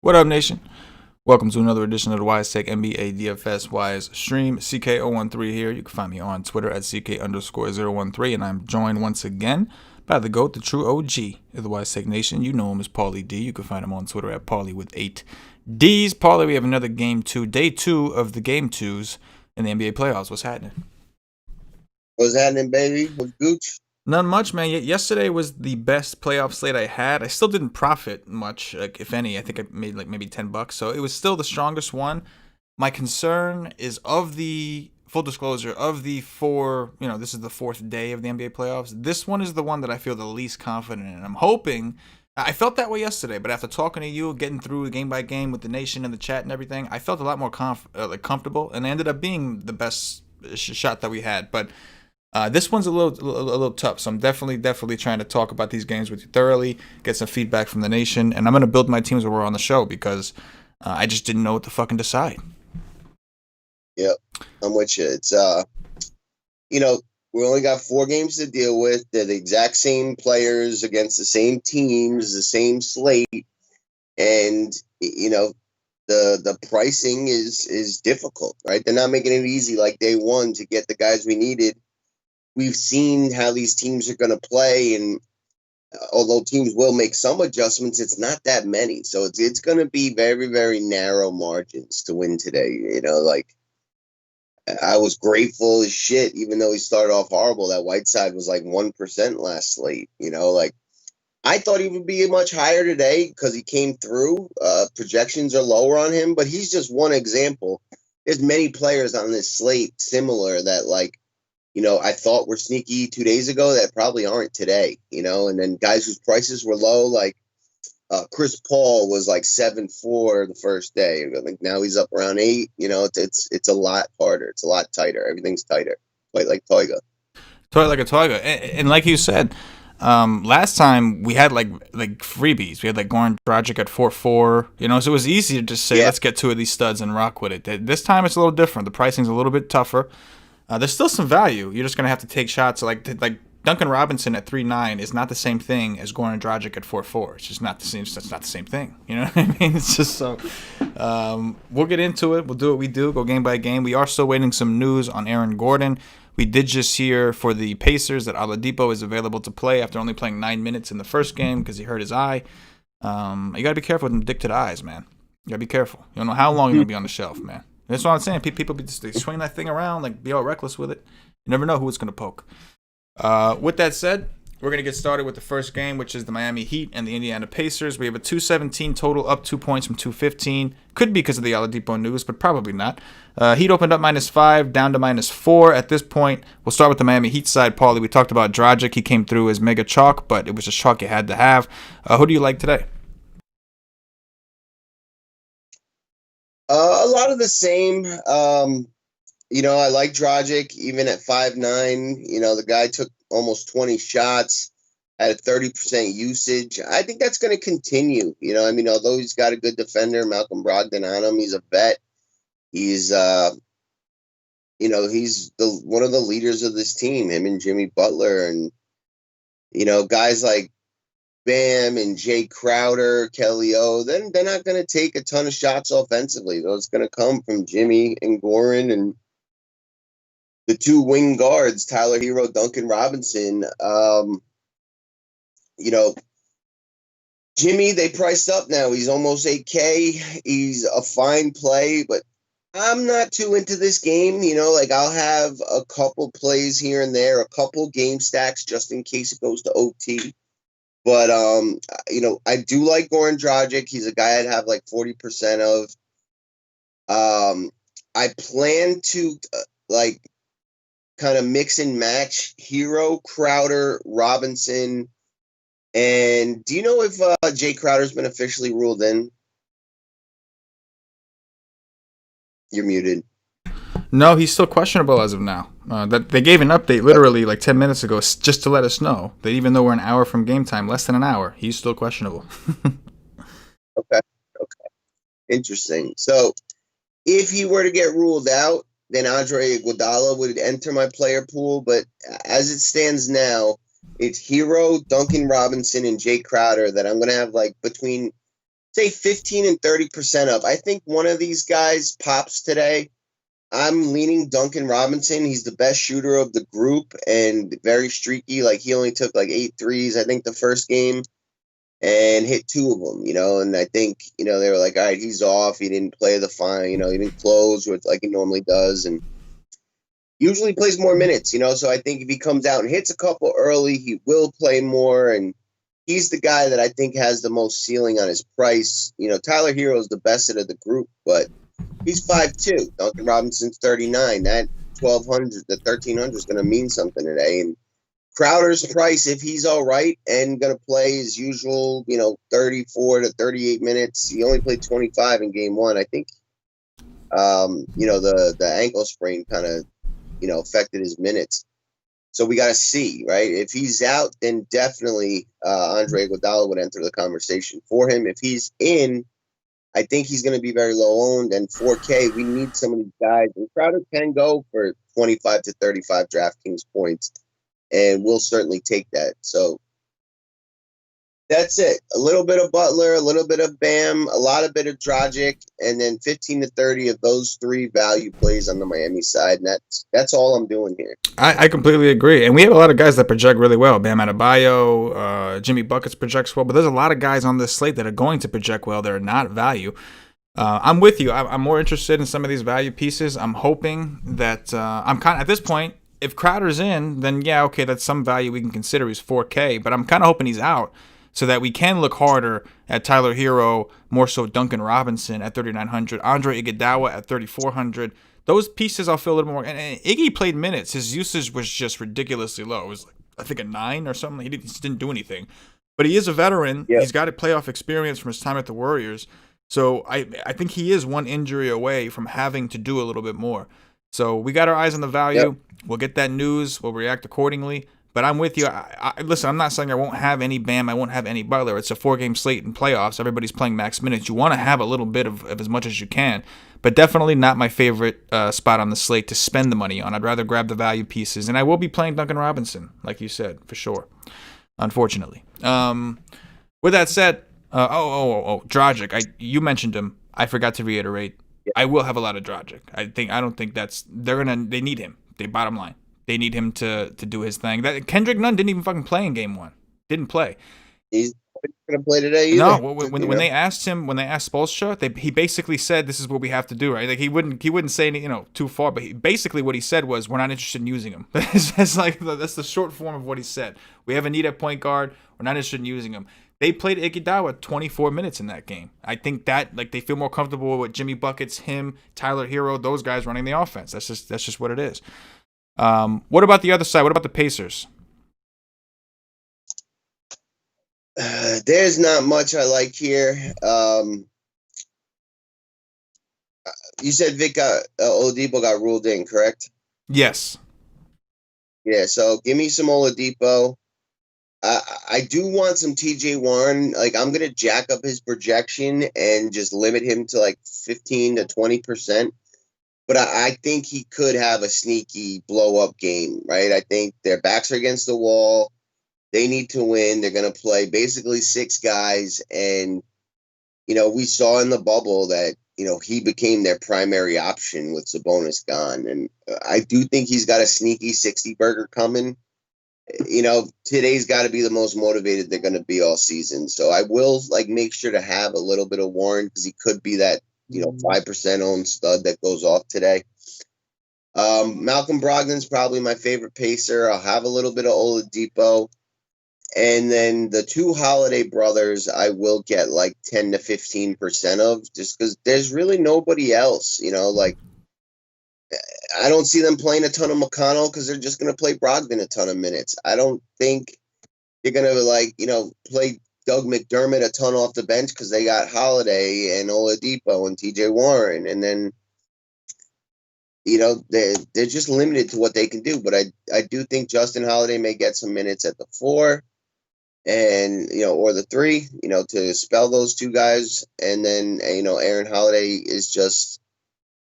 What up, nation? Welcome to another edition of the WiseTake NBA DFS Wise Stream. CK013 here. You can find me on Twitter at CK_013, and I'm joined once again by the GOAT, the true OG of the WiseTake Nation. You know him as Paulie D. You can find him on Twitter at Paulie with 8 Ds. Paulie, we have another game two, day two of the game twos in the NBA playoffs. What's happening? What's happening, baby? What's Gooch? None much, man. Yesterday was the best playoff slate I had. I still didn't profit much, like if any. I think I made like maybe $10, so it was still the strongest one. My concern is of the full disclosure of the four. This is the fourth day of the NBA playoffs. This one is the one that I feel the least confident in. I'm hoping. I felt that way yesterday, but after talking to you, getting through game by game with the nation and the chat and everything, I felt a lot more comfortable, and it ended up being the best shot that we had. But this one's a little tough, so I'm definitely trying to talk about these games with you thoroughly, get some feedback from the nation, and I'm gonna build my teams while we're on the show because I just didn't know what to fucking decide. Yep, I'm with you. It's we only got 4 games to deal with. They're the exact same players against the same teams, the same slate, and the pricing is difficult, right? They're not making it easy like day one to get the guys we needed. We've seen how these teams are going to play, and although teams will make some adjustments, it's not that many. So it's going to be very, very narrow margins to win today. I was grateful as shit, even though he started off horrible, that Whiteside was like 1% last slate. I thought he would be much higher today because he came through. Projections are lower on him, but he's just one example. There's many players on this slate similar that I thought were sneaky 2 days ago that probably aren't today, and then guys whose prices were low, like Chris Paul was like 7-4 the first day. Like now he's up around 8. It's a lot harder. It's a lot tighter. Everything's tighter. Quite like Toiga. Toy like a Toiga. And like you said, last time we had like freebies. We had like Goran Dragic at 4-4. So it was easy to just say, let's get 2 of these studs and rock with it. This time it's a little different. The pricing's a little bit tougher. There's still some value. You're just gonna have to take shots like Duncan Robinson at 3.9 is not the same thing as Goran Dragic at 4.4. It's just not the same. It's not the same thing. You know what I mean? It's just so. We'll get into it. We'll do what we do. Go game by game. We are still waiting some news on Aaron Gordon. We did just hear for the Pacers that Oladipo is available to play after only playing 9 minutes in the first game because he hurt his eye. You gotta be careful with them dick to the eyes, man. You gotta be careful. You don't know how long you're gonna be on the shelf, man. That's what I'm saying. People they swing that thing around, like be all reckless with it. You never know who it's gonna poke. With that said, we're going to get started with the first game, which is the Miami Heat and the Indiana Pacers. We have a 217 total, up 2 points from 215. Could be because of the Oladipo news, but probably not. Heat opened up -5, down to -4 at this point. We'll start with the Miami Heat side, Paulie. We talked about Dragic. He came through as mega chalk, but it was a chalk you had to have. Who do you like today? A lot of the same. I like Dragic, even at 5'9". The guy took almost 20 shots, had a 30% usage. I think that's going to continue. Although he's got a good defender, Malcolm Brogdon on him, he's a vet. He's, he's one of the leaders of this team, him and Jimmy Butler. And, guys like Bam and Jay Crowder, Kelly O, then they're not going to take a ton of shots offensively. Those going to come from Jimmy and Goran and the 2 wing guards, Tyler Hero, Duncan Robinson. Jimmy, they priced up now. He's almost 8K. He's a fine play, but I'm not too into this game. I'll have a couple plays here and there, a couple game stacks just in case it goes to OT. But, I do like Goran Dragic. He's a guy I'd have like 40% of. I plan to, kind of mix and match Hero, Crowder, Robinson. And do you know if Jay Crowder's been officially ruled in? You're muted. No, he's still questionable as of now. That they gave an update literally like 10 minutes ago just to let us know that even though we're an hour from game time, less than an hour, he's still questionable. Okay. Interesting. So if he were to get ruled out, then Andre Iguodala would enter my player pool. But as it stands now, it's Hero, Duncan Robinson, and Jay Crowder that I'm going to have like between say 15 and 30% up. I think one of these guys pops today. I'm leaning Duncan Robinson. He's the best shooter of the group and very streaky. Like he only took like 8 threes, I think, the first game and hit 2 of them, and I think, they were like, all right, he's off. He didn't play the fine, he didn't close with like he normally does. And usually plays more minutes, so I think if he comes out and hits a couple early, he will play more. And he's the guy that I think has the most ceiling on his price. Tyler Hero is the best out of the group, but he's 5'2". Duncan Robinson's 39. That 1,200, the 1,300 is going to mean something today. And Crowder's price, if he's all right and going to play his usual, 34 to 38 minutes. He only played 25 in game 1. I think, the ankle sprain kind of, affected his minutes. So we got to see, right? If he's out, then definitely Andre Iguodala would enter the conversation for him. If he's in, I think he's going to be very low owned. And 4K, we need some of these guys. And Crowder can go for 25 to 35 DraftKings points, and we'll certainly take that. So that's it. A little bit of Butler, a little bit of Bam, a lot of bit of Dragic, and then 15 to 30 of those 3 value plays on the Miami side. And that's all I'm doing here. I completely agree. And we have a lot of guys that project really well. Bam Adebayo, Jimmy Buckets projects well, but there's a lot of guys on this slate that are going to project well that are not value. I'm with you. I'm more interested in some of these value pieces. I'm hoping that I'm kind of, at this point, if Crowder's in, then yeah, okay, that's some value we can consider. He's 4K, but I'm kind of hoping he's out, so that we can look harder at Tyler Hero, more so Duncan Robinson at 3,900, Andre Iguodala at 3,400. Those pieces I'll feel a little more. And Iggy played minutes. His usage was just ridiculously low. It was like, I think, a 9 or something. He just didn't do anything. But he is a veteran. Yep. He's got a playoff experience from his time at the Warriors. So I think he is one injury away from having to do a little bit more. So we got our eyes on the value. Yep. We'll get that news. We'll react accordingly. But I'm with you. Listen, I'm not saying I won't have any Bam. I won't have any Butler. It's a 4-game slate in playoffs. Everybody's playing max minutes. You want to have a little bit of as much as you can. But definitely not my favorite spot on the slate to spend the money on. I'd rather grab the value pieces. And I will be playing Duncan Robinson, like you said, for sure, unfortunately. With that said, Dragic. You mentioned him. I forgot to reiterate. Yeah. I will have a lot of Dragic. I don't think they need him. Bottom line. They need him to do his thing. That Kendrick Nunn didn't even fucking play in game 1. Didn't play. He's not going to play today either. No, when they asked Spoelstra, he basically said, "This is what we have to do." Right? Like he wouldn't say any, too far. But basically what he said was, "We're not interested in using him." that's the short form of what he said. We have a need at point guard. We're not interested in using him. They played Iguodala 24 minutes in that game. I think that they feel more comfortable with Jimmy Buckets, him, Tyler Hero, those guys running the offense. That's just what it is. What about the other side? What about the Pacers? There's not much I like here. You said Vic Oladipo got ruled in, correct? Yes. Yeah, so give me some Oladipo. I do want some TJ Warren. Like, I'm going to jack up his projection and just limit him to like 15 to 20%. But I think he could have a sneaky blow-up game, right? I think their backs are against the wall. They need to win. They're going to play basically 6 guys. And, we saw in the bubble that, he became their primary option with Sabonis gone. And I do think he's got a sneaky 60-burger coming. Today's got to be the most motivated they're going to be all season. So I will, make sure to have a little bit of Warren because he could be that 5% owned stud that goes off today. Malcolm Brogdon's probably my favorite pacer. I'll have a little bit of Oladipo. And then the 2 Holiday brothers, I will get 10 to 15% of just because there's really nobody else, I don't see them playing a ton of McConnell because they're just going to play Brogdon a ton of minutes. I don't think they're going to play Doug McDermott a ton off the bench because they got Holiday and Oladipo and TJ Warren. And then, they're just limited to what they can do. But I do think Justin Holiday may get some minutes at the 4 and, or the 3, to spell those 2 guys. And then, Aaron Holiday is just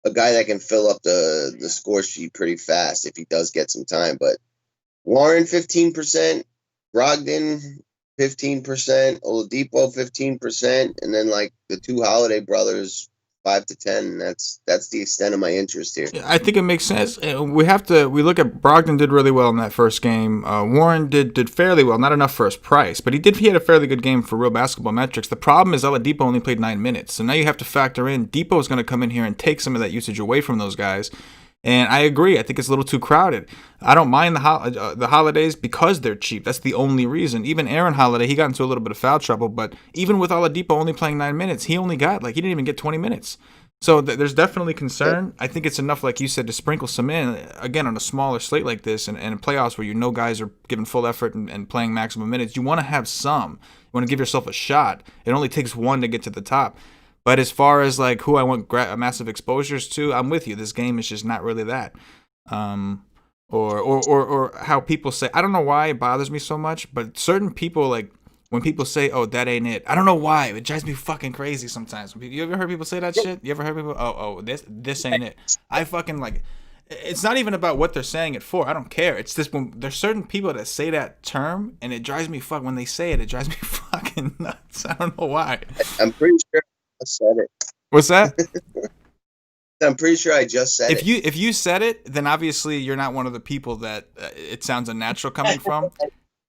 a guy that can fill up the score sheet pretty fast if he does get some time. But Warren, 15%, Brogdon, 15%, Oladipo 15%, and then like the two Holiday brothers 5 to 10. That's the extent of my interest here. I think it makes sense. We look at Brogdon did really well in that first game. Warren did fairly well, not enough for his price, but he had a fairly good game for real basketball metrics. The problem is Oladipo only played 9 minutes, so now you have to factor in Depot is going to come in here and take some of that usage away from those guys. And I agree. I think it's a little too crowded. I don't mind the Holidays because they're cheap. That's the only reason. Even Aaron Holiday, he got into a little bit of foul trouble, but even with Oladipo only playing 9 minutes, he didn't even get 20 minutes. So there's definitely concern. I think it's enough, like you said, to sprinkle some in, again, on a smaller slate like this and in playoffs where guys are giving full effort and playing maximum minutes. You want to have some. You want to give yourself a shot. It only takes one to get to the top. But as far as like who I want massive exposures to, I'm with you. This game is just not really that. Or how people say, I don't know why it bothers me so much, but certain people, like when people say, "Oh, that ain't it," I don't know why. It drives me fucking crazy sometimes. You ever heard people say that shit? You ever heard people? Oh, this ain't it. I fucking like. It's not even about what they're saying it for. I don't care. It's just when there's certain people that say that term, and it drives me when they say it. It drives me fucking nuts. I don't know why. I'm pretty sure I said it. What's that? I'm pretty sure I just said it. If you said it, then obviously you're not one of the people that it sounds unnatural coming from.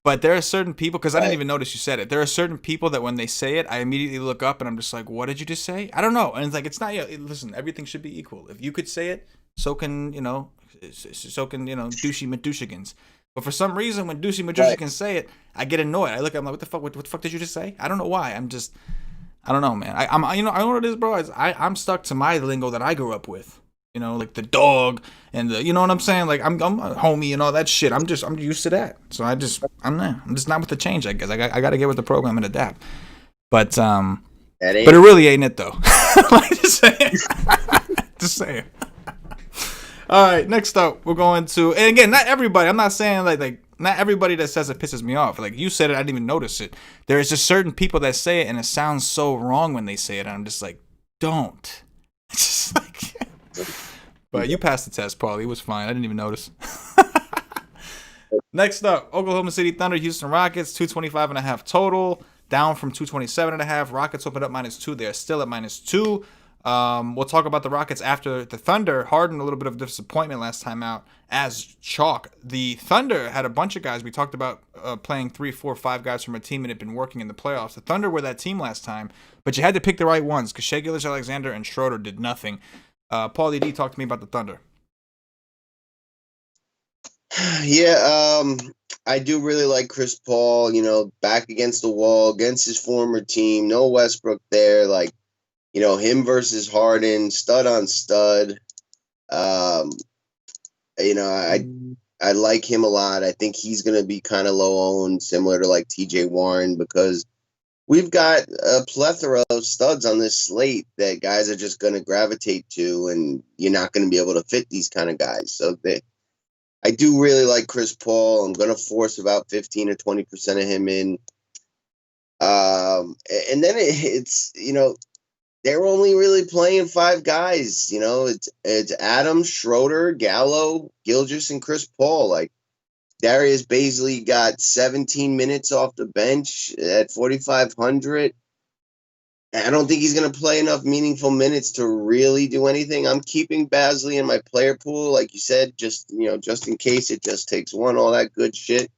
But there are certain people, because I didn't even notice you said it. There are certain people that when they say it, I immediately look up and I'm just like, what did you just say? I don't know. And it's like, it's not, listen, everything should be equal. If you could say it, so can douchey Medushigans. But for some reason, when douchey Medushigans say it, I get annoyed. I look at them like, what the fuck did you just say? I don't know why. I don't know, man. I know what it is, bro. I'm stuck to my lingo that I grew up with. Like the dog and the, you know what I'm saying? Like I'm a homie and all that shit. I'm used to that. So I'm just not with the change, I guess. I got to get with the program and adapt. But it really ain't it though. Like, just saying. All right, next up, we're going to, and again, not everybody. I'm not saying like not everybody that says it pisses me off. Like you said it, I didn't even notice it. There is just certain people that say it and it sounds so wrong when they say it. And I'm just like, don't. It's just like. But you passed the test, Paulie. It was fine. I didn't even notice. Next up, Oklahoma City Thunder, Houston Rockets, 225.5 total, down from 227.5. Rockets opened up -2. They are still at -2. We'll talk about the Rockets after the Thunder. Harden, a little bit of disappointment last time out as chalk. The Thunder had a bunch of guys. We talked about playing 3, 4, 5 guys from a team and it had been working in the playoffs. The Thunder were that team last time, but you had to pick the right ones because Shai Gilgeous-Alexander and Schroeder did nothing. Paulie D, talk to me about the Thunder. Yeah, I do really like Chris Paul, back against the wall, against his former team. No Westbrook there. Like, him versus Harden, stud on stud. I like him a lot. I think he's going to be kind of low owned, similar to like TJ Warren, because we've got a plethora of studs on this slate that guys are just going to gravitate to, and you're not going to be able to fit these kind of guys. So I do really like Chris Paul. I'm going to force about 15 or 20% of him in. And then it's they're only really playing 5 guys. It's Adams, Schroeder, Gallo, Gilgeous, and Chris Paul. Like, Darius Bazley got 17 minutes off the bench at 4,500. I don't think he's going to play enough meaningful minutes to really do anything. I'm keeping Bazley in my player pool, like you said, just in case it just takes one, all that good shit.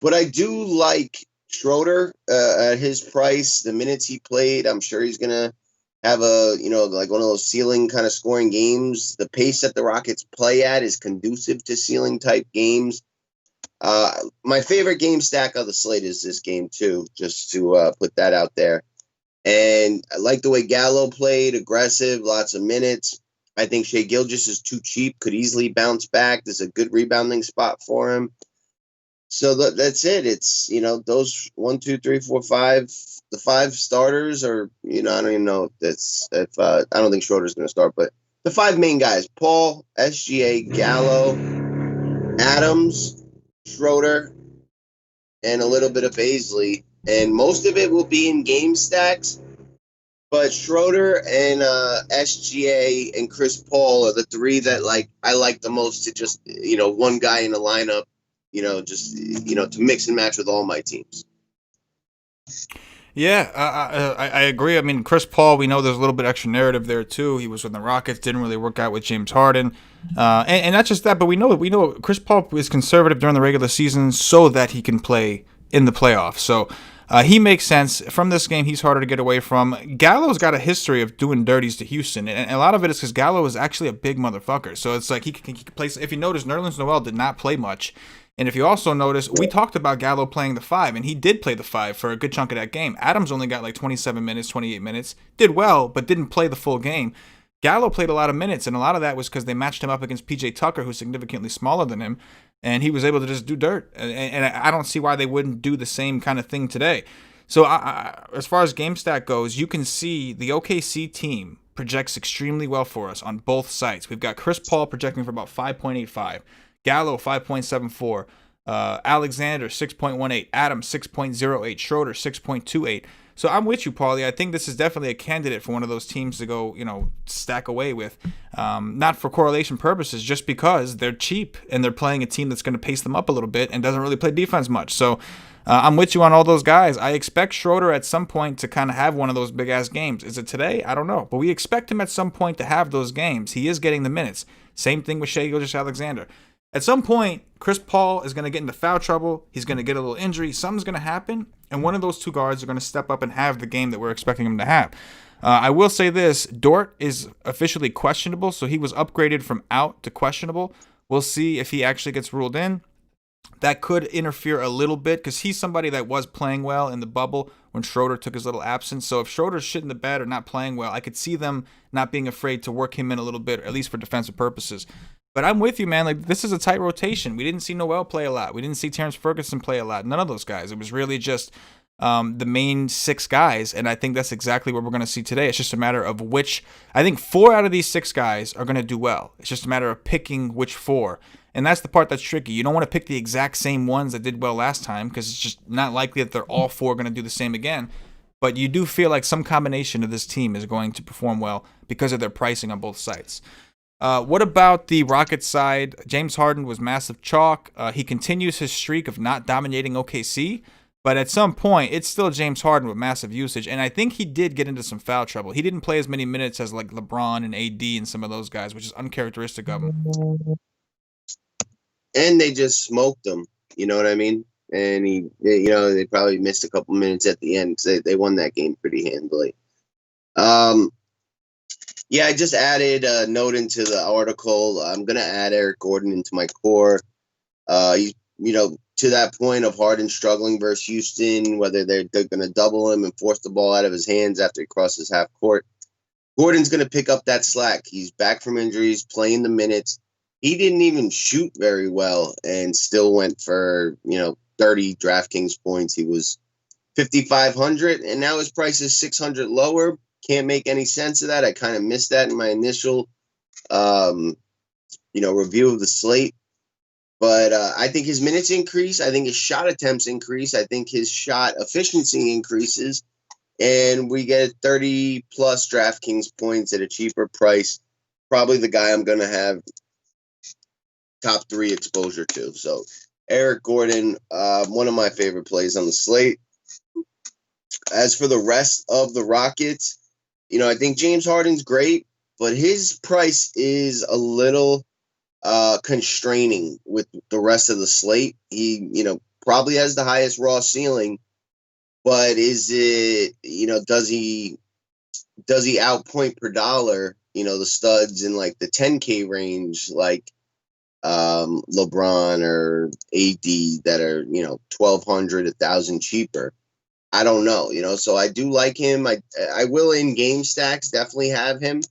But I do like Schroeder at his price, the minutes he played. I'm sure he's going to have like one of those ceiling kind of scoring games. The pace that the Rockets play at is conducive to ceiling type games. My favorite game stack of the slate is this game too, just to put that out there. And I like the way Gallo played, aggressive, lots of minutes. I think Shai Gilgeous is too cheap, could easily bounce back. There's a good rebounding spot for him. So that's it. It's, those 1, 2, 3, 4, 5, the 5 starters are, I don't even know if I don't think Schroeder's going to start, but the 5 main guys, Paul, SGA, Gallo, Adams, Schroeder, and a little bit of Bazley. And most of it will be in game stacks. But Schroeder and SGA and Chris Paul are the 3 that I like the most to just, one guy in the lineup, to mix and match with all my teams. Yeah, I agree. I mean, Chris Paul, we know there's a little bit extra narrative there too. He was with the Rockets, didn't really work out with James Harden, and not just that, but we know Chris Paul is conservative during the regular season so that he can play in the playoffs. So he makes sense from this game. He's harder to get away from. Gallo's got a history of doing dirties to Houston, and a lot of it is because Gallo is actually a big motherfucker. So it's like he can play. If you notice, Nerlens Noel did not play much. And if you also notice, we talked about Gallo playing the five, and he did play the five for a good chunk of that game. Adams only got like 27 minutes, 28 minutes, did well, but didn't play the full game. Gallo played a lot of minutes, and a lot of that was because they matched him up against PJ Tucker, who's significantly smaller than him, and he was able to just do dirt. And I don't see why they wouldn't do the same kind of thing today. So as far as game stack goes, you can see the OKC team projects extremely well for us on both sites. We've got Chris Paul projecting for about 5.85. Gallo 5.74, Alexander 6.18, Adams 6.08, Schroeder 6.28. So I'm with you, Paulie. I think this is definitely a candidate for one of those teams to go, stack away with. Not for correlation purposes, just because they're cheap and they're playing a team that's going to pace them up a little bit and doesn't really play defense much. So I'm with you on all those guys. I expect Schroeder at some point to kind of have one of those big ass games. Is it today? I don't know, but we expect him at some point to have those games. He is getting the minutes. Same thing with Shai Gilgeous-Alexander. At some point, Chris Paul is going to get into foul trouble. He's going to get a little injury. Something's going to happen, and one of those two guards are going to step up and have the game that we're expecting him to have. I will say this. Dort is officially questionable, so he was upgraded from out to questionable. We'll see if he actually gets ruled in. That could interfere a little bit because he's somebody that was playing well in the bubble when Schroeder took his little absence. So if Schroeder's shitting the bed or not playing well, I could see them not being afraid to work him in a little bit, at least for defensive purposes. But I'm with you, man. Like, this is a tight rotation. We didn't see Noel play a lot. We didn't see Terrence Ferguson play a lot. None of those guys. It was really just the main six guys, and I think that's exactly what we're going to see today. It's just a matter of which. I think 4 out of these 6 guys are going to do well. It's just a matter of picking which 4. And that's the part that's tricky. You don't want to pick the exact same ones that did well last time because it's just not likely that they're all 4 going to do the same again. But you do feel like some combination of this team is going to perform well because of their pricing on both sides. What about the Rockets side? James Harden was massive chalk. He continues his streak of not dominating OKC, but at some point, it's still James Harden with massive usage, and I think he did get into some foul trouble. He didn't play as many minutes as like LeBron and AD and some of those guys, which is uncharacteristic of him. And they just smoked him. You know what I mean? And they probably missed a couple minutes at the end because they won that game pretty handily. Yeah, I just added a note into the article. I'm gonna add Eric Gordon into my core. He's to that point of Harden struggling versus Houston, whether they're gonna double him and force the ball out of his hands after he crosses half court. Gordon's gonna pick up that slack. He's back from injuries, playing the minutes. He didn't even shoot very well and still went for 30 DraftKings points. He was 5,500, and now his price is 600 lower. Can't make any sense of that. I kind of missed that in my initial, review of the slate. But I think his minutes increase. I think his shot attempts increase. I think his shot efficiency increases. And we get 30-plus DraftKings points at a cheaper price. Probably the guy I'm going to have top 3 exposure to. So Eric Gordon, one of my favorite plays on the slate. As for the rest of the Rockets, I think James Harden's great, but his price is a little constraining with the rest of the slate. He, probably has the highest raw ceiling, but is it, does he outpoint per dollar, the studs in like the 10K range, like LeBron or AD that are, 1,200, 1,000 cheaper? I don't know, so I do like him. I will in game stacks definitely have him.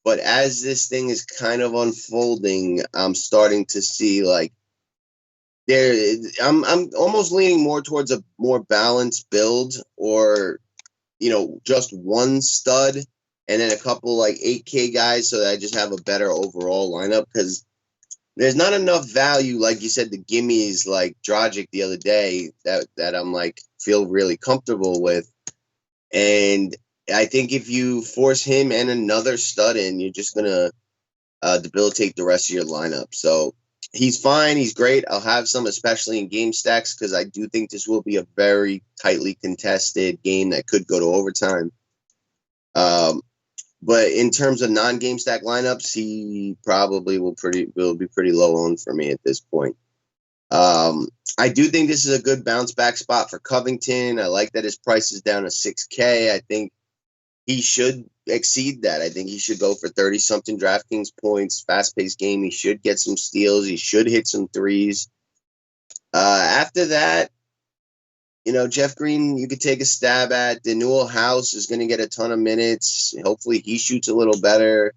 But as this thing is kind of unfolding, I'm starting to see like I'm almost leaning more towards a more balanced build or, just one stud and then a couple like 8K guys so that I just have a better overall lineup because there's not enough value, like you said, the gimmies like Dragic the other day that I'm like feel really comfortable with. And I think if you force him and another stud in, you're just going to debilitate the rest of your lineup. So He's fine. He's great. I'll have some, especially in game stacks, because I do think this will be a very tightly contested game that could go to overtime. But in terms of non-game stack lineups, he probably will be pretty low on for me at this point. I do think this is a good bounce back spot for Covington. I like that his price is down to $6K. I think he should exceed that. I think he should go for 30-something DraftKings points, fast-paced game. He should get some steals. He should hit some threes. After that, Jeff Green, you could take a stab at. Danuel House is going to get a ton of minutes. Hopefully he shoots a little better.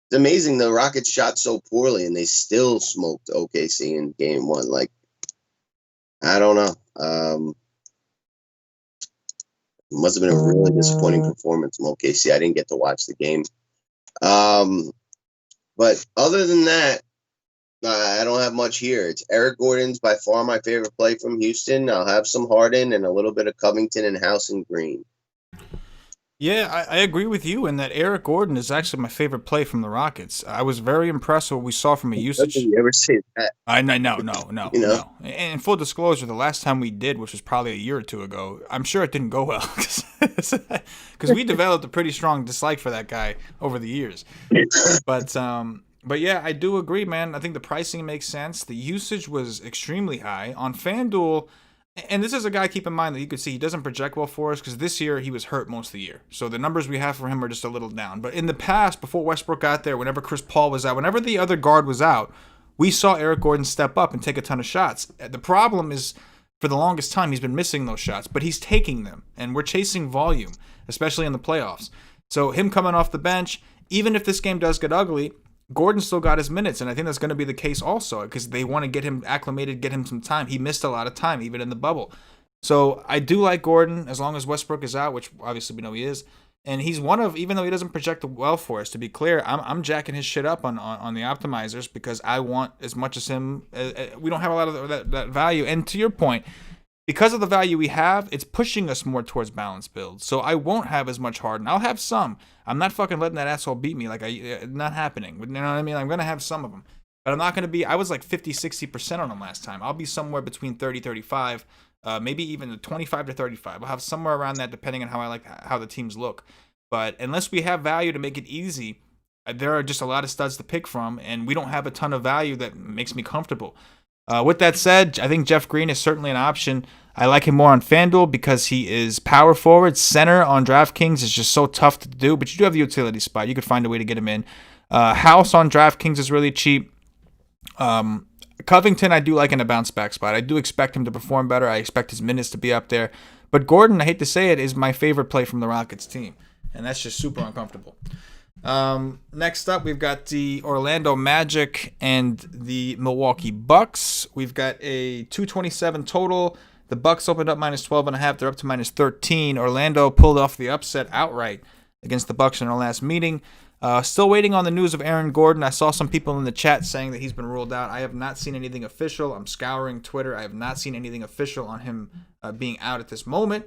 It's amazing the Rockets shot so poorly, and they still smoked OKC in game one. Like, I don't know. It must have been a really disappointing performance from OKC. I didn't get to watch the game. But other than that, I don't have much here. It's Eric Gordon's by far my favorite play from Houston. I'll have some Harden and a little bit of Covington and House and Green. Yeah, I agree with you in that Eric Gordon is actually my favorite play from the Rockets. I was very impressed with what we saw from a usage. You ever say that? No. And full disclosure, the last time we did, which was probably a year or two ago, I'm sure it didn't go well because we developed a pretty strong dislike for that guy over the years. But yeah, I do agree, man. I think the pricing makes sense. The usage was extremely high on FanDuel. And this is a guy, keep in mind, that you could see he doesn't project well for us because this year he was hurt most of the year. So the numbers we have for him are just a little down. But in the past, before Westbrook got there, whenever Chris Paul was out, whenever the other guard was out, we saw Eric Gordon step up and take a ton of shots. The problem is, for the longest time, he's been missing those shots, but he's taking them. And we're chasing volume, especially in the playoffs. So him coming off the bench, even if this game does get ugly, Gordon still got his minutes, and I think that's going to be the case also because they want to get him acclimated, get him some time. He missed a lot of time, even in the bubble. So I do like Gordon as long as Westbrook is out, which obviously we know he is. And he's one of, even though he doesn't project well for us, to be clear, I'm jacking his shit up on the optimizers because I want as much as him. We don't have a lot of that value. And to your point, because of the value we have, it's pushing us more towards balanced builds. So I won't have as much Harden. I'll have some. I'm not fucking letting that asshole beat me. Not happening. You know what I mean? I'm going to have some of them. But I'm not going to be, I was like 50, 60% on them last time. I'll be somewhere between 30, 35, maybe even 25 to 35. I'll have somewhere around that depending on how I like how the teams look. But unless we have value to make it easy, there are just a lot of studs to pick from, and we don't have a ton of value that makes me comfortable. With that said, I think Jeff Green is certainly an option. I like him more on FanDuel because he is power forward. Center on DraftKings is just so tough to do, but you do have the utility spot. You could find a way to get him in. House on DraftKings is really cheap. Covington, I do like in a bounce back spot. I do expect him to perform better. I expect his minutes to be up there. But Gordon, I hate to say it, is my favorite play from the Rockets team, and that's just super uncomfortable. Next up, we've got the Orlando Magic and the Milwaukee Bucks. We've got a 227 total. The Bucks opened up minus 12.5. They're up to minus 13. Orlando pulled off the upset outright against the Bucks in their last meeting. Still waiting on the news of Aaron Gordon. I saw some people in the chat saying that he's been ruled out. I have not seen anything official. I'm scouring Twitter. I have not seen anything official on him being out at this moment.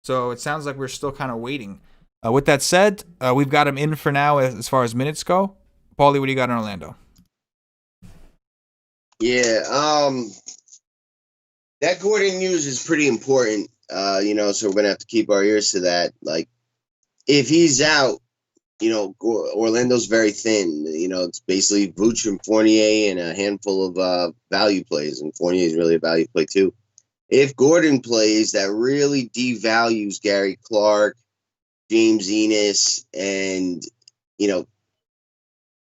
So it sounds like we're still kind of waiting. With that said, we've got him in for now as far as minutes go. Paulie, what do you got in Orlando? Yeah, that Gordon news is pretty important, so we're going to have to keep our ears to that. Like, if he's out, Orlando's very thin. It's basically Vooch and Fournier and a handful of value plays, and Fournier is really a value play too. If Gordon plays, that really devalues Gary Clark, James Ennis, and,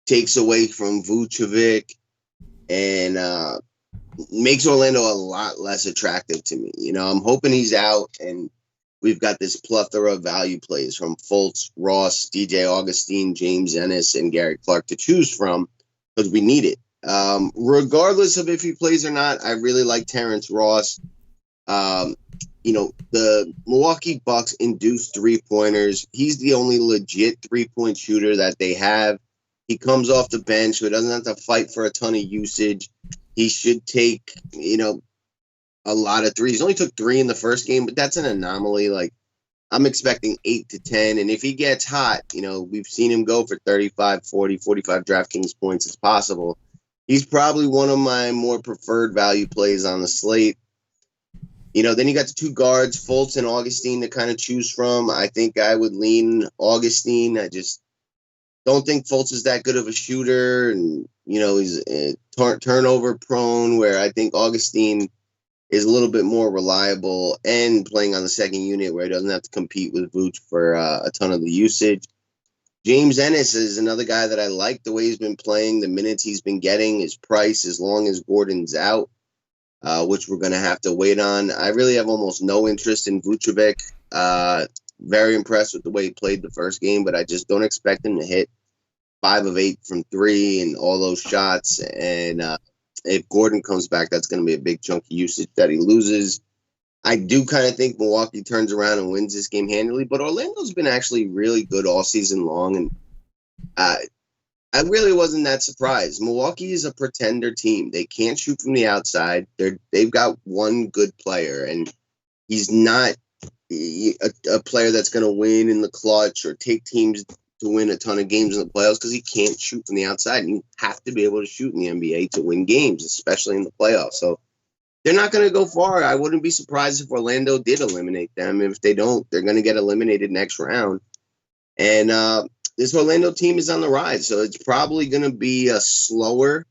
takes away from Vucevic and makes Orlando a lot less attractive to me. I'm hoping he's out, and we've got this plethora of value plays from Fultz, Ross, DJ Augustine, James Ennis, and Gary Clark to choose from because we need it. Regardless of if he plays or not, I really like Terrence Ross. The Milwaukee Bucks induce three-pointers. He's the only legit three-point shooter that they have. He comes off the bench, so he doesn't have to fight for a ton of usage. He should take, a lot of threes. He only took 3 in the first game, but that's an anomaly. Like, I'm expecting 8 to 10, and if he gets hot, we've seen him go for 35, 40, 45 DraftKings points. It's possible. He's probably one of my more preferred value plays on the slate. Then you got the two guards, Fultz and Augustine, to kind of choose from. I think I would lean Augustine. I just don't think Fultz is that good of a shooter, and he's turnover prone. Where I think Augustine is a little bit more reliable and playing on the second unit, where he doesn't have to compete with Vooch for a ton of the usage. James Ennis is another guy that I like the way he's been playing, the minutes he's been getting, his price as long as Gordon's out, which we're going to have to wait on. I really have almost no interest in Vucevic. Very impressed with the way he played the first game, but I just don't expect him to hit 5 of 8 from 3 and all those shots. And if Gordon comes back, that's going to be a big chunk of usage that he loses. I do kind of think Milwaukee turns around and wins this game handily, but Orlando's been actually really good all season long, and I really wasn't that surprised. Milwaukee is a pretender team. They can't shoot from the outside. They've got one good player, and he's not a player that's going to win in the clutch or take teams to win a ton of games in the playoffs because he can't shoot from the outside. And you have to be able to shoot in the NBA to win games, especially in the playoffs. So they're not going to go far. I wouldn't be surprised if Orlando did eliminate them. If they don't, they're going to get eliminated next round. And this Orlando team is on the rise, so it's probably going to be a slower,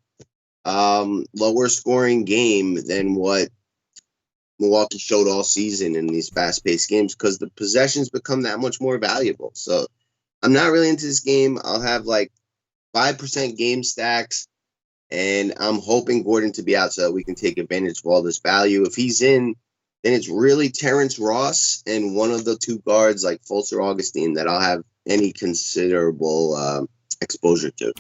lower scoring game than what Milwaukee showed all season in these fast-paced games because the possessions become that much more valuable. So I'm not really into this game. I'll have like 5% game stacks. And I'm hoping Gordon to be out so that we can take advantage of all this value. If he's in, then it's really Terrence Ross and one of the two guards like Fultz or Augustine that I'll have any considerable exposure to.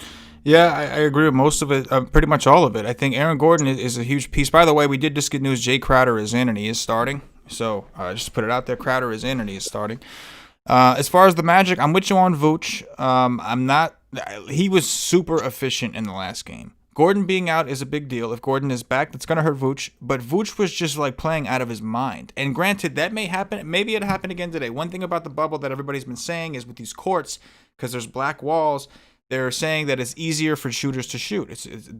Yeah, I agree with most of it, pretty much all of it. I think Aaron Gordon is a huge piece. By the way, we did just get news Jay Crowder is in and he is starting. So just to put it out there, Crowder is in and he is starting. As far as the Magic, I'm with you on Vooch. I'm not. He was super efficient in the last game. Gordon being out is a big deal. If Gordon is back, that's going to hurt Vooch. But Vooch was just like playing out of his mind. And granted, that may happen. Maybe it happened again today. One thing about the bubble that everybody's been saying is with these courts, because there's black walls, they're saying that it's easier for shooters to shoot.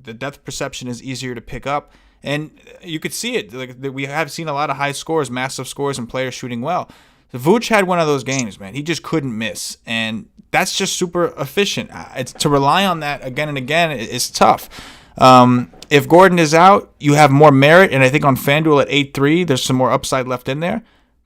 The depth perception is easier to pick up. And you could see it. Like we have seen a lot of high scores, massive scores, and players shooting well. Vooch had one of those games, man. He just couldn't miss, and that's just super efficient. To rely on that again and again is tough. If Gordon is out, you have more merit, and I think on FanDuel at 8-3, there's some more upside left in there.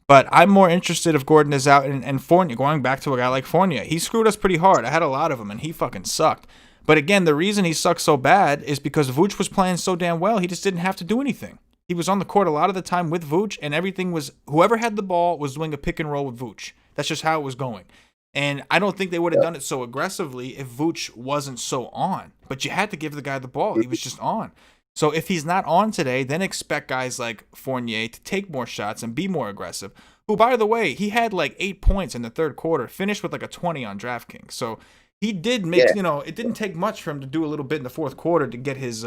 But I'm more interested if Gordon is out, and Fournier, going back to a guy like Fournier, he screwed us pretty hard. I had a lot of him, and he fucking sucked. But again, the reason he sucked so bad is because Vooch was playing so damn well, he just didn't have to do anything. He was on the court a lot of the time with Vooch, and everything was, whoever had the ball was doing a pick and roll with Vooch. That's just how it was going. And I don't think they would have done it so aggressively if Vooch wasn't so on. But you had to give the guy the ball. He was just on. So if he's not on today, then expect guys like Fournier to take more shots and be more aggressive. Who, by the way, he had like 8 points in the third quarter, finished with like a 20 on DraftKings. So he did make, it didn't take much for him to do a little bit in the fourth quarter to get his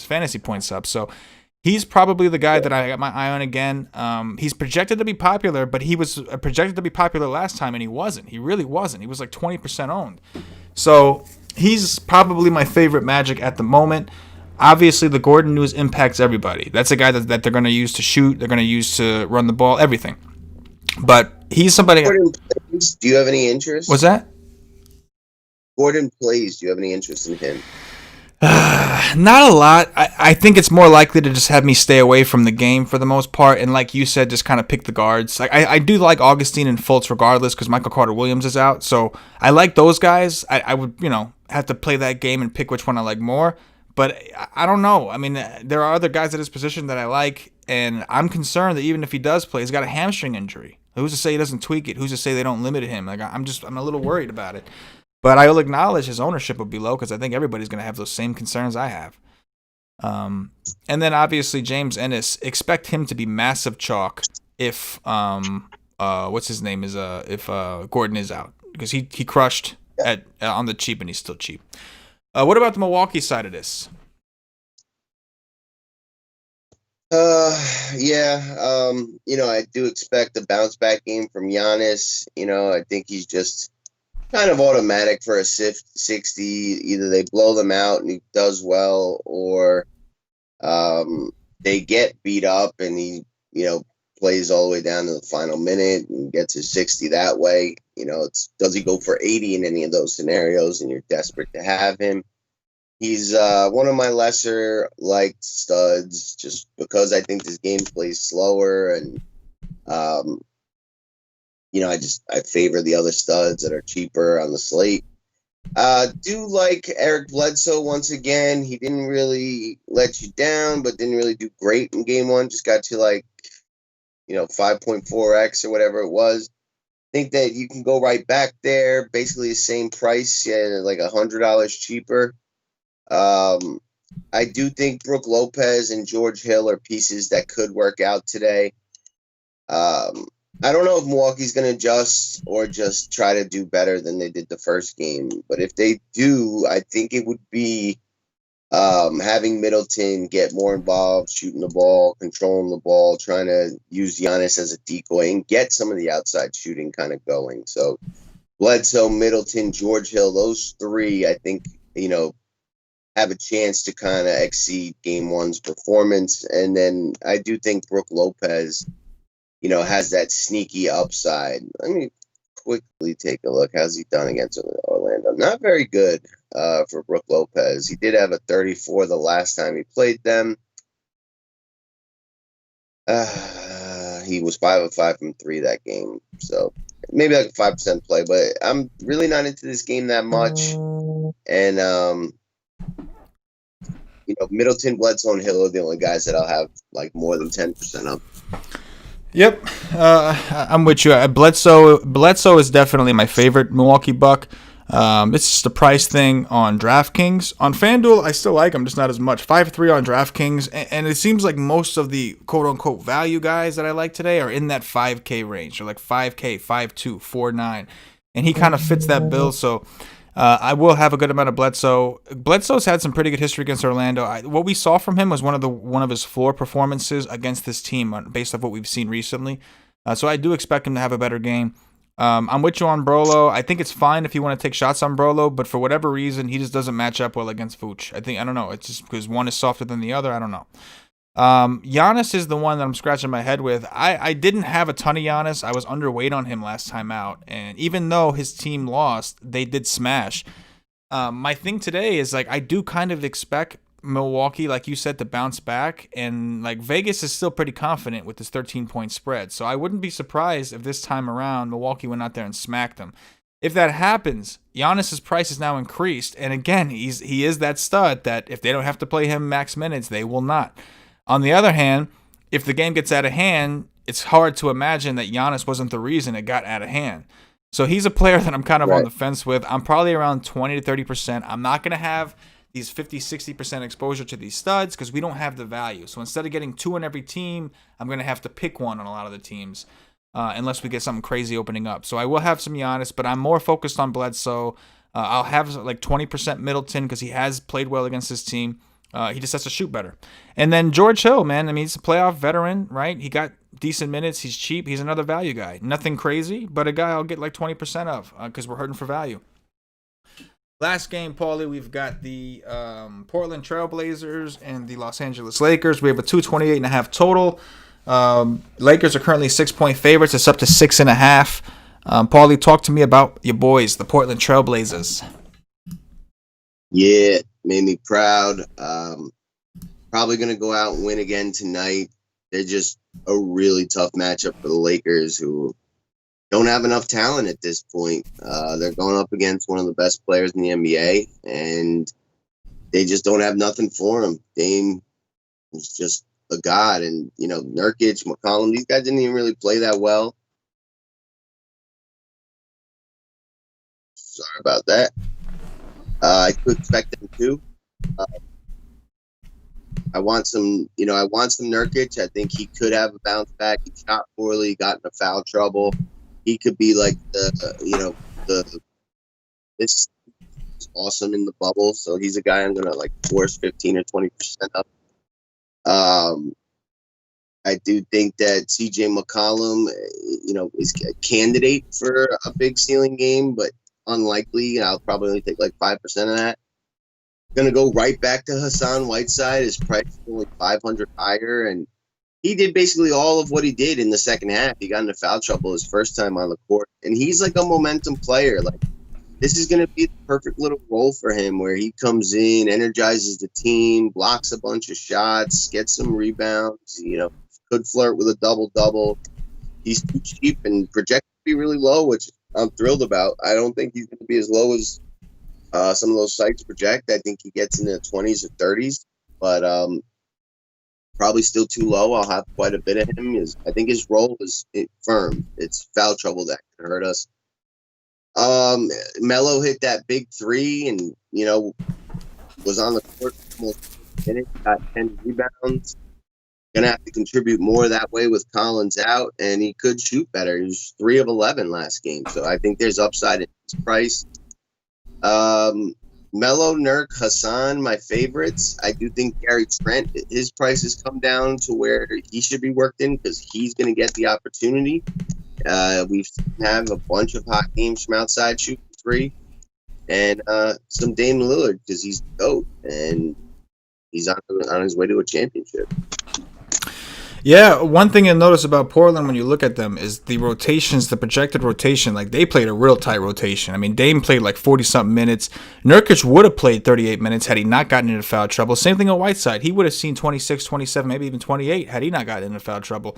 fantasy points up. So he's probably the guy that I got my eye on again. He's projected to be popular, but he was projected to be popular last time, and he wasn't. He really wasn't. He was like 20% owned. So he's probably my favorite Magic at the moment. Obviously, the Gordon news impacts everybody. That's a guy that they're going to use to shoot. They're going to use to run the ball, everything. But he's somebody. Gordon plays. Do you have any interest? What's that? Gordon plays. Do you have any interest in him? Not a lot. I think it's more likely to just have me stay away from the game for the most part, and like you said, just kind of pick the guards. I do like Augustine and Fultz regardless because Michael Carter-Williams is out, so I like those guys. I would have to play that game and pick which one I like more, but I don't know. I mean, there are other guys at his position that I like, and I'm concerned that even if he does play, he's got a hamstring injury. Who's to say he doesn't tweak it? Who's to say they don't limit him? Like I'm a little worried about it. But I will acknowledge his ownership will be low because I think everybody's going to have those same concerns I have. And then obviously James Ennis, expect him to be massive chalk if what's his name is if Gordon is out because he crushed on the cheap and he's still cheap. What about the Milwaukee side of this? I do expect a bounce back game from Giannis. I think he's just kind of automatic for a 60. Either they blow them out and he does well, or they get beat up and he, plays all the way down to the final minute and gets his 60 that way. Does he go for 80 in any of those scenarios and you're desperate to have him? He's one of my lesser liked studs just because I think this game plays slower and I favor the other studs that are cheaper on the slate. Do like Eric Bledsoe once again. He didn't really let you down, but didn't really do great in game one. Just got to 5.4x or whatever it was. Think that you can go right back there, basically the same price, like $100 cheaper. I do think Brook Lopez and George Hill are pieces that could work out today. I don't know if Milwaukee's going to adjust or just try to do better than they did the first game. But if they do, I think it would be having Middleton get more involved, shooting the ball, controlling the ball, trying to use Giannis as a decoy and get some of the outside shooting kind of going. So Bledsoe, Middleton, George Hill, those three, I think, have a chance to kind of exceed game one's performance. And then I do think Brook Lopez has that sneaky upside. Let me quickly take a look. How's he done against Orlando? Not very good for Brook Lopez. He did have a 34 the last time he played them. He was 5 of 5 from 3 that game. So maybe like a 5% play, but I'm really not into this game that much. And, Middleton, Bledsoe, and Hill are the only guys that I'll have like more than 10% of. Yep, I'm with you. Bledsoe is definitely my favorite Milwaukee Buck. It's just a price thing on DraftKings. On FanDuel, I still like him, just not as much. 5-3 on DraftKings, and it seems like most of the quote-unquote value guys that I like today are in that 5K range. They're like 5K, 5.2, 4.9, and he kind of fits that bill, so I will have a good amount of Bledsoe. Bledsoe's had some pretty good history against Orlando. What we saw from him was one of his floor performances against this team based off what we've seen recently. So I do expect him to have a better game. I'm with you on Brolo. I think it's fine if you want to take shots on Brolo, but for whatever reason, he just doesn't match up well against Vooch. I don't know. It's just because one is softer than the other. I don't know. Giannis is the one that I'm scratching my head with. I didn't have a ton of Giannis. I was underweight on him last time out, and even though his team lost, they did smash. My thing today is I do kind of expect Milwaukee, like you said, to bounce back, and Vegas is still pretty confident with this 13-point spread. So I wouldn't be surprised if this time around Milwaukee went out there and smacked them. If that happens, Giannis's price is now increased, and again, he is that stud that if they don't have to play him max minutes, they will not. On the other hand, if the game gets out of hand, it's hard to imagine that Giannis wasn't the reason it got out of hand. So he's a player that I'm kind of on the fence with. I'm probably around 20 to 30%. I'm not going to have these 50, 60% exposure to these studs because we don't have the value. So instead of getting 2 on every team, I'm going to have to pick one on a lot of the teams unless we get something crazy opening up. So I will have some Giannis, but I'm more focused on Bledsoe. I'll have 20% Middleton because he has played well against his team. He just has to shoot better. And then George Hill, man, he's a playoff veteran, right? He got decent minutes. He's cheap. He's another value guy. Nothing crazy, but a guy I'll get 20% of because we're hurting for value. Last game, Paulie, we've got the Portland Trailblazers and the Los Angeles Lakers. We have a 228.5 total. Lakers are currently 6-point favorites. It's up to 6.5. Paulie, talk to me about your boys, the Portland Trailblazers. Yeah, made me proud. Probably going to go out and win again tonight. They're just a really tough matchup for the Lakers, who don't have enough talent at this point. They're going up against one of the best players in the NBA, and they just don't have nothing for them. Dame is just a god, and Nurkic, McCollum, these guys didn't even really play that well. Sorry about that. I could expect them to. I want some Nurkic. I think he could have a bounce back. He shot poorly, got into foul trouble. He could be like this is awesome in the bubble. So he's a guy I'm gonna force 15 or 20% up. I do think that CJ McCollum, is a candidate for a big ceiling game, but unlikely. I'll probably only take like 5% of that. Going to go right back to Hassan Whiteside. His price is only 500 higher, and he did basically all of what he did in the second half. He got into foul trouble his first time on the court, and he's like a momentum player. Like, this is going to be the perfect little role for him where he comes in, energizes the team, blocks a bunch of shots, gets some rebounds, could flirt with a double-double. He's too cheap and projected to be really low, which I'm thrilled about. I don't think he's going to be as low as some of those sites project. I think he gets into the 20s or 30s, but probably still too low. I'll have quite a bit of him. I think his role is firm. It's foul trouble that can hurt us. Melo hit that big three and, was on the court almost a minute, got 10 rebounds. Going to have to contribute more that way with Collins out, and he could shoot better. He was 3 of 11 last game, so I think there's upside in his price. Melo, Nurk, Hassan, my favorites. I do think Gary Trent, his price has come down to where he should be worked in because he's going to get the opportunity. We've have a bunch of hot games from outside shooting three, and some Dame Lillard because he's the GOAT, and he's on his way to a championship. Yeah, one thing you'll notice about Portland when you look at them is the rotations, the projected rotation. Like, they played a real tight rotation. I mean, Dame played like 40-something minutes. Nurkic would have played 38 minutes had he not gotten into foul trouble. Same thing on Whiteside. He would have seen 26, 27, maybe even 28 had he not gotten into foul trouble.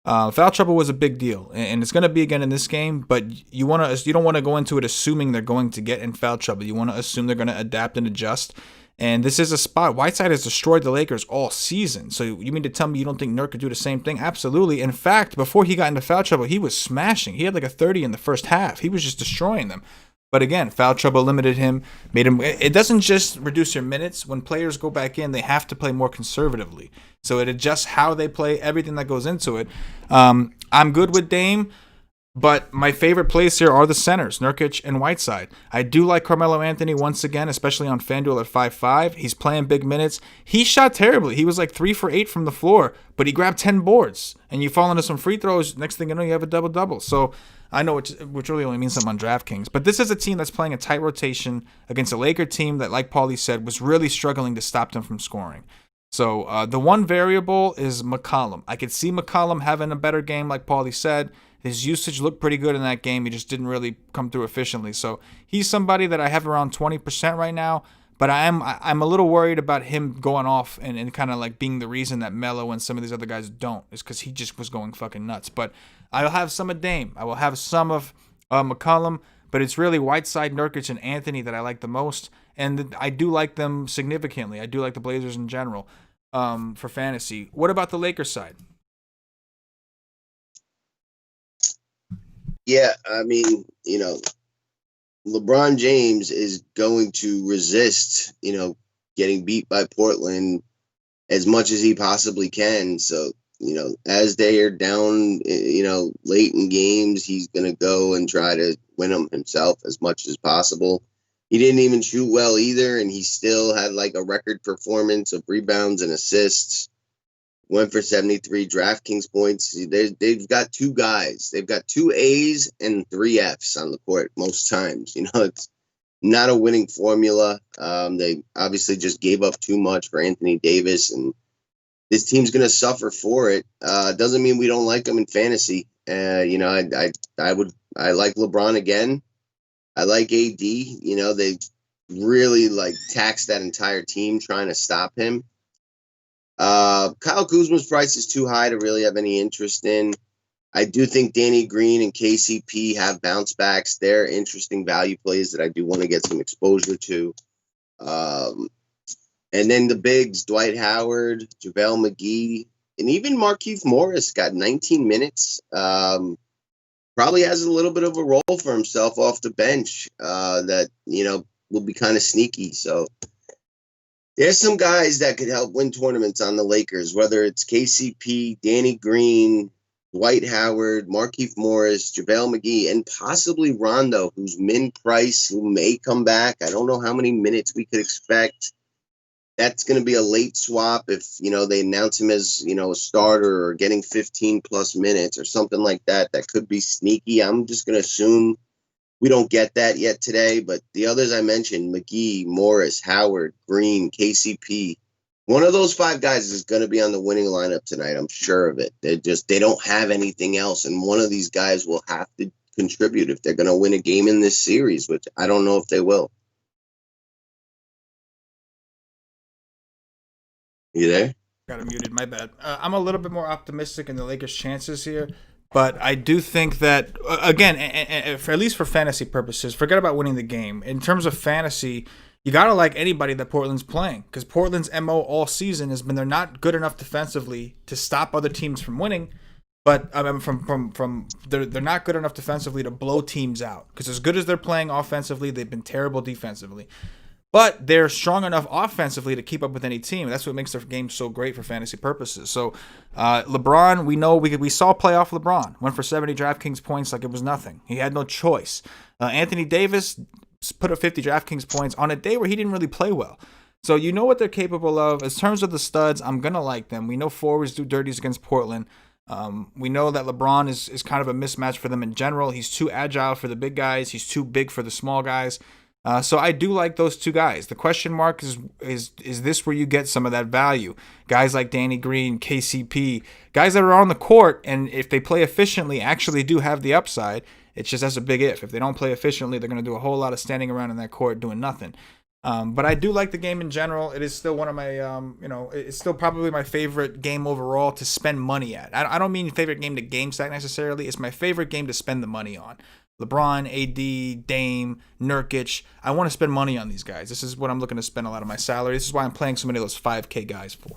Foul trouble was a big deal, and it's going to be again in this game. But you don't want to go into it assuming they're going to get in foul trouble. You want to assume they're going to adapt and adjust. And this is a spot. Whiteside has destroyed the Lakers all season. So you mean to tell me you don't think Nurk could do the same thing? Absolutely. In fact, before he got into foul trouble, he was smashing. He had like a 30 in the first half. He was just destroying them. But again, foul trouble limited him, made him. It doesn't just reduce your minutes. When players go back in, they have to play more conservatively. So it adjusts how they play, everything that goes into it. I'm good with Dame. But my favorite plays here are the centers, Nurkic and Whiteside. I do like Carmelo Anthony once again, especially on FanDuel at 5.5. He's playing big minutes. He shot terribly. He was like 3 for 8 from the floor, but he grabbed 10 boards. And you fall into some free throws, next thing you know, you have a double-double. So I know which really only means something on DraftKings. But this is a team that's playing a tight rotation against a Laker team that, like Paulie said, was really struggling to stop them from scoring. So the one variable is McCollum. I could see McCollum having a better game, like Paulie said. His usage looked pretty good in that game. He just didn't really come through efficiently. So he's somebody that I have around 20% right now. But I'm a little worried about him going off and kind of like being the reason that Melo and some of these other guys don't. Is because he just was going fucking nuts. But I'll have some of Dame. I will have some of McCollum. But it's really Whiteside, Nurkic, and Anthony that I like the most. And I do like them significantly. I do like the Blazers in general for fantasy. What about the Lakers side? Yeah, I mean, LeBron James is going to resist, getting beat by Portland as much as he possibly can. So, as they are down, late in games, he's going to go and try to win them himself as much as possible. He didn't even shoot well either, and he still had like a record performance of rebounds and assists. Went for 73 DraftKings points. They've got 2 guys. They've got 2 A's and 3 F's on the court most times. It's not a winning formula. They obviously just gave up too much for Anthony Davis, and this team's going to suffer for it. Doesn't mean we don't like them in fantasy. I like LeBron again. I like AD. They really like taxed that entire team trying to stop him. Kyle Kuzma's price is too high to really have any interest in. I do think Danny Green and KCP have bounce backs. They're interesting value plays that I do want to get some exposure to. And then the bigs, Dwight Howard, JaVale McGee, and even Markieff Morris got 19 minutes. Probably has a little bit of a role for himself off the bench that, will be kind of sneaky. So there's some guys that could help win tournaments on the Lakers, whether it's KCP, Danny Green, Dwight Howard, Markieff Morris, JaVale McGee, and possibly Rondo, who's min price, who may come back. I don't know how many minutes we could expect. That's going to be a late swap if, they announce him as, a starter or getting 15 plus minutes or something like that. That could be sneaky. I'm just going to assume We don't get that yet today, but the others I mentioned, McGee, Morris, Howard, Green, KCP, one of those 5 guys is going to be on the winning lineup tonight. I'm sure of it. They don't have anything else, and one of these guys will have to contribute if they're going to win a game in this series, which I don't know if they will. You there? Got it muted. My bad. I'm a little bit more optimistic in the Lakers' chances here. But I do think that, again, at least for fantasy purposes, forget about winning the game. In terms of fantasy, you got to like anybody that Portland's playing. Because Portland's MO all season has been they're not good enough defensively to stop other teams from winning. But they're not good enough defensively to blow teams out. Because as good as they're playing offensively, they've been terrible defensively. But they're strong enough offensively to keep up with any team. That's what makes their game so great for fantasy purposes. So LeBron, we know we saw playoff LeBron. Went for 70 DraftKings points like it was nothing. He had no choice. Anthony Davis put up 50 DraftKings points on a day where he didn't really play well. So you know what they're capable of. In terms of the studs, I'm going to like them. We know forwards do dirties against Portland. We know that LeBron is kind of a mismatch for them in general. He's too agile for the big guys. He's too big for the small guys. So I do like those 2 guys. The question mark is this where you get some of that value? Guys like Danny Green, KCP, guys that are on the court, and if they play efficiently, actually do have the upside. It's just that's a big if. If they don't play efficiently, they're going to do a whole lot of standing around in that court doing nothing. But I do like the game in general. It is still one of my, it's still probably my favorite game overall to spend money at. I don't mean favorite game to game stack necessarily. It's my favorite game to spend the money on. LeBron, AD, Dame, Nurkic. I want to spend money on these guys. This is what I'm looking to spend a lot of my salary. This is why I'm playing so many of those 5K guys for.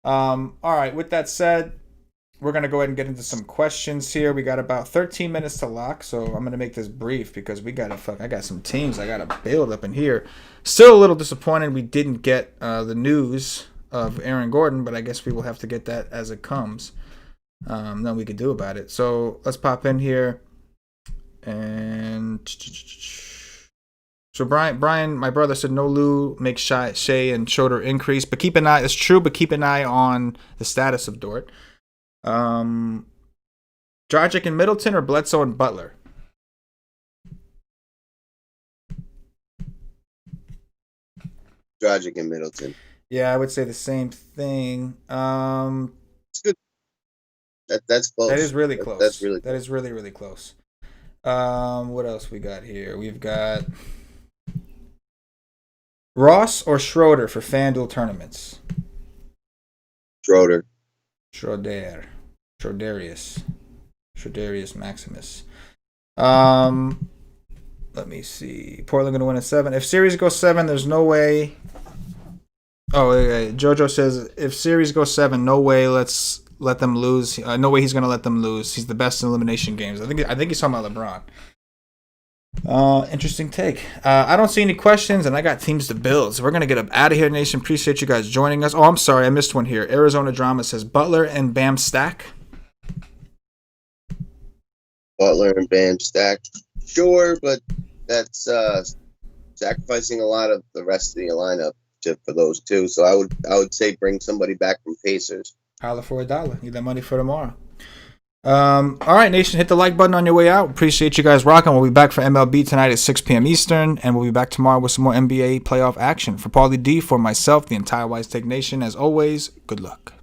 All right, with that said, we're going to go ahead and get into some questions here. We got about 13 minutes to lock, so I'm going to make this brief because I got some teams I got to build up in here. Still a little disappointed we didn't get the news of Aaron Gordon, but I guess we will have to get that as it comes. Nothing we could do about it. So let's pop in here. And so Brian, my brother said no Lou makes Shea and Schroeder increase, but keep an eye. It's true, but keep an eye on the status of Dort. Dragic and Middleton or Bledsoe and Butler? Dragic and Middleton. Yeah, I would say the same thing. It's good. That's close. That is really close. That's really close. That is really, really close. What else we got here? We've got Ross or Schroeder for FanDuel tournaments. Schroderius Maximus. Let me see. Portland going to win at 7. If series goes 7, there's no way. Oh, Jojo says if series goes 7, no way. Let's let them lose. No way he's going to let them lose. He's the best in elimination games. I think he's talking about LeBron. Interesting take. I don't see any questions, and I got teams to build. So we're going to get up out of here, Nation. Appreciate you guys joining us. Oh, I'm sorry. I missed one here. Arizona Drama says Butler and Bam stack. Butler and Bam stack. Sure, but that's sacrificing a lot of the rest of the lineup for those 2. So I would say bring somebody back from Pacers. Holla for $1. Need that money for tomorrow. All right, Nation, hit the like button on your way out. Appreciate you guys rocking. We'll be back for MLB tonight at 6 p.m. Eastern, and we'll be back tomorrow with some more NBA playoff action. For Paulie D, for myself, the entire WiseTake Nation, as always, good luck.